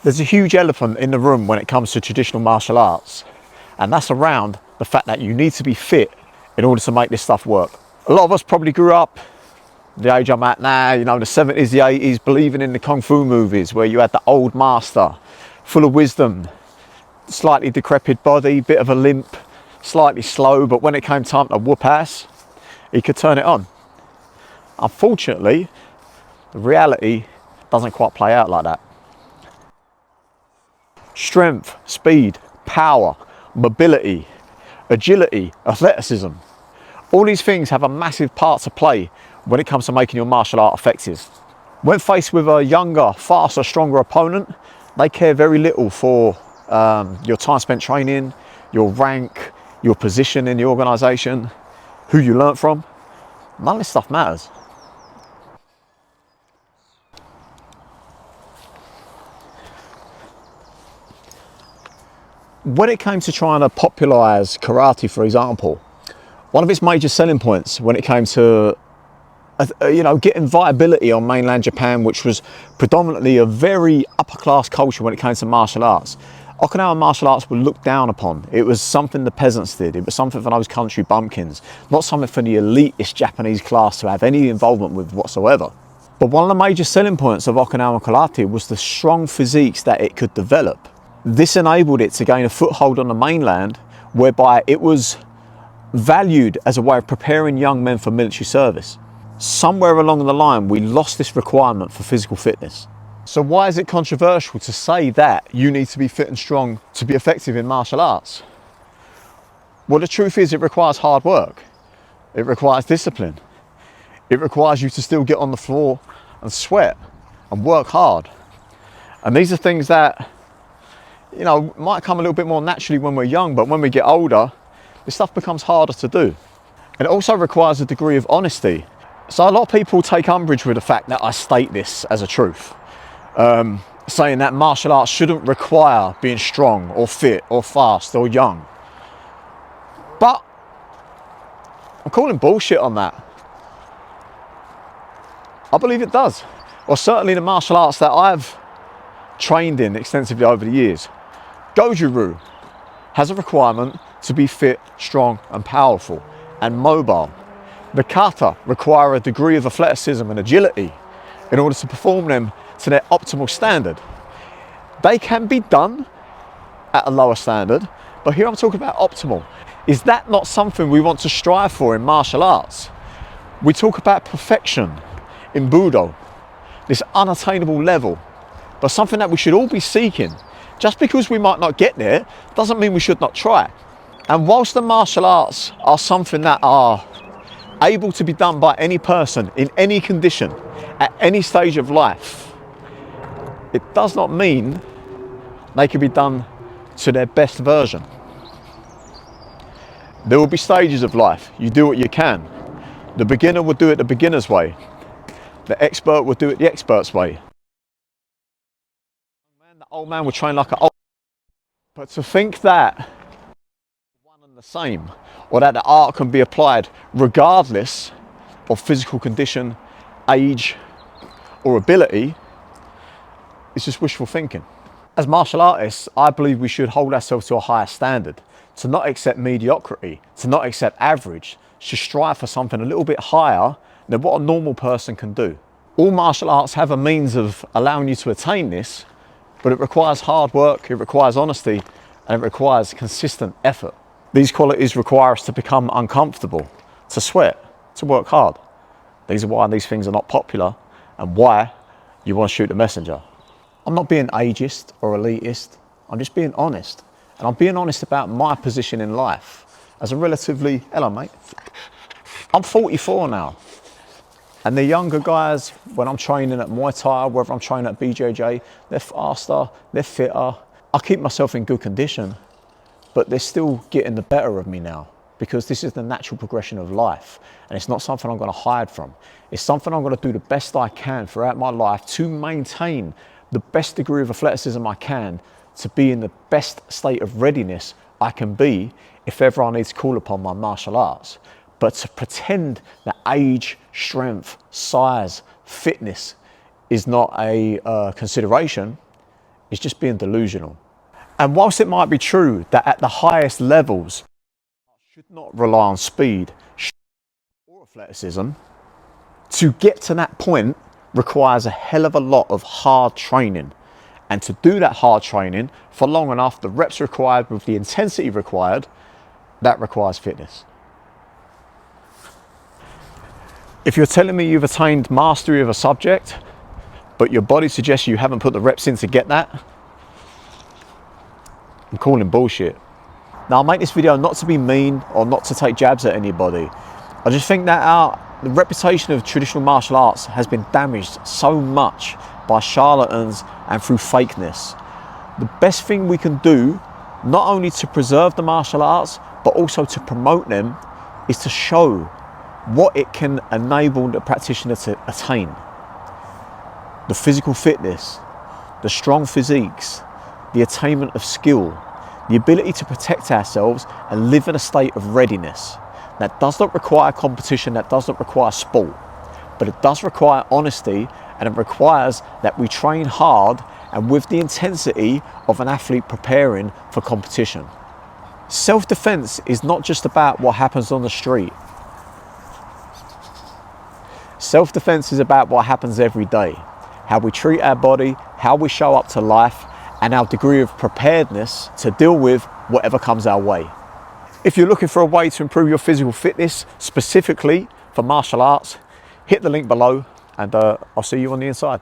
There's a huge elephant in the room when it comes to traditional martial arts, and that's around the fact that you need to be fit in order to make this stuff work. A lot of us probably grew up the age I'm at now, you know, the 70s, the 80s, believing in the Kung Fu movies where you had the old master, full of wisdom, slightly decrepit body, bit of a limp, slightly slow, but when it came time to whoop ass, he could turn it on. Unfortunately, the reality doesn't quite play out like that. Strength, speed, power, mobility, agility, athleticism. All these things have a massive part to play when it comes to making your martial art effective. When faced with a younger, faster, stronger opponent, they care very little for your time spent training, your rank, your position in the organisation, who you learnt from. None of this stuff matters. When it came to trying to popularise karate, for example, one of its major selling points when it came to getting viability on mainland Japan, which was predominantly a very upper class culture when it came to martial arts. Okinawa martial arts were looked down upon. It was something the peasants did. It was something for those country bumpkins, not something for the elitist Japanese class to have any involvement with whatsoever. But one of the major selling points of Okinawa karate was the strong physiques that it could develop. This enabled it to gain a foothold on the mainland, whereby it was valued as a way of preparing young men for military service. Somewhere along the line, we lost this requirement for physical fitness. So why is it controversial to say that you need to be fit and strong to be effective in martial arts? Well, the truth is it requires hard work. It requires discipline. It requires you to still get on the floor and sweat and work hard. And these are things that, you know, might come a little bit more naturally when we're young, but when we get older, this stuff becomes harder to do. And it also requires a degree of honesty. So a lot of people take umbrage with the fact that I state this as a truth, saying that martial arts shouldn't require being strong or fit or fast or young. But I'm calling bullshit on that. I believe it does. Or certainly the martial arts that I've trained in extensively over the years. Goju-ryu has a requirement to be fit, strong and powerful and mobile. The kata require a degree of athleticism and agility in order to perform them to their optimal standard. They can be done at a lower standard, but here I'm talking about optimal. Is that not something we want to strive for in martial arts? We talk about perfection in Budo, this unattainable level, but something that we should all be seeking. Just because we might not get there doesn't mean we should not try. And whilst the martial arts are something that are able to be done by any person in any condition at any stage of life, it does not mean they can be done to their best version. There will be stages of life. You do what you can. The beginner will do it the beginner's way. The expert will do it the expert's way. The old man will train like an old. But to think that one and the same, or that the art can be applied regardless of physical condition, age, or ability, is just wishful thinking. As martial artists, I believe we should hold ourselves to a higher standard, to not accept mediocrity, to not accept average, to strive for something a little bit higher than what a normal person can do. All martial arts have a means of allowing you to attain this, but it requires hard work, it requires honesty, and it requires consistent effort. These qualities require us to become uncomfortable, to sweat, to work hard. These are why these things are not popular and why you want to shoot the messenger. I'm not being ageist or elitist, I'm just being honest. And I'm being honest about my position in life as a relatively, hello mate, I'm 44 now. And the younger guys, when I'm training at Muay Thai, whether I'm training at BJJ, they're faster, they're fitter. I keep myself in good condition, but they're still getting the better of me now because this is the natural progression of life. And it's not something I'm going to hide from. It's something I'm going to do the best I can throughout my life to maintain the best degree of athleticism I can, to be in the best state of readiness I can be if ever I need to call upon my martial arts. But to pretend that age, strength, size, fitness is not a consideration is just being delusional. And whilst it might be true that at the highest levels, should not rely on speed or athleticism, to get to that point requires a hell of a lot of hard training. And to do that hard training for long enough, the reps required with the intensity required, that requires fitness. If you're telling me you've attained mastery of a subject, but your body suggests you haven't put the reps in to get that, I'm calling bullshit. Now, I make this video not to be mean or not to take jabs at anybody. I just think that the reputation of traditional martial arts has been damaged so much by charlatans and through fakeness. The best thing we can do, not only to preserve the martial arts, but also to promote them, is to show what it can enable the practitioner to attain. The physical fitness, the strong physiques, the attainment of skill, the ability to protect ourselves and live in a state of readiness. That does not require competition, that does not require sport, but it does require honesty, and it requires that we train hard and with the intensity of an athlete preparing for competition. Self-defense is not just about what happens on the street. Self-defense is about what happens every day, how we treat our body, how we show up to life, and our degree of preparedness to deal with whatever comes our way. If you're looking for a way to improve your physical fitness, specifically for martial arts, hit the link below, and I'll see you on the inside.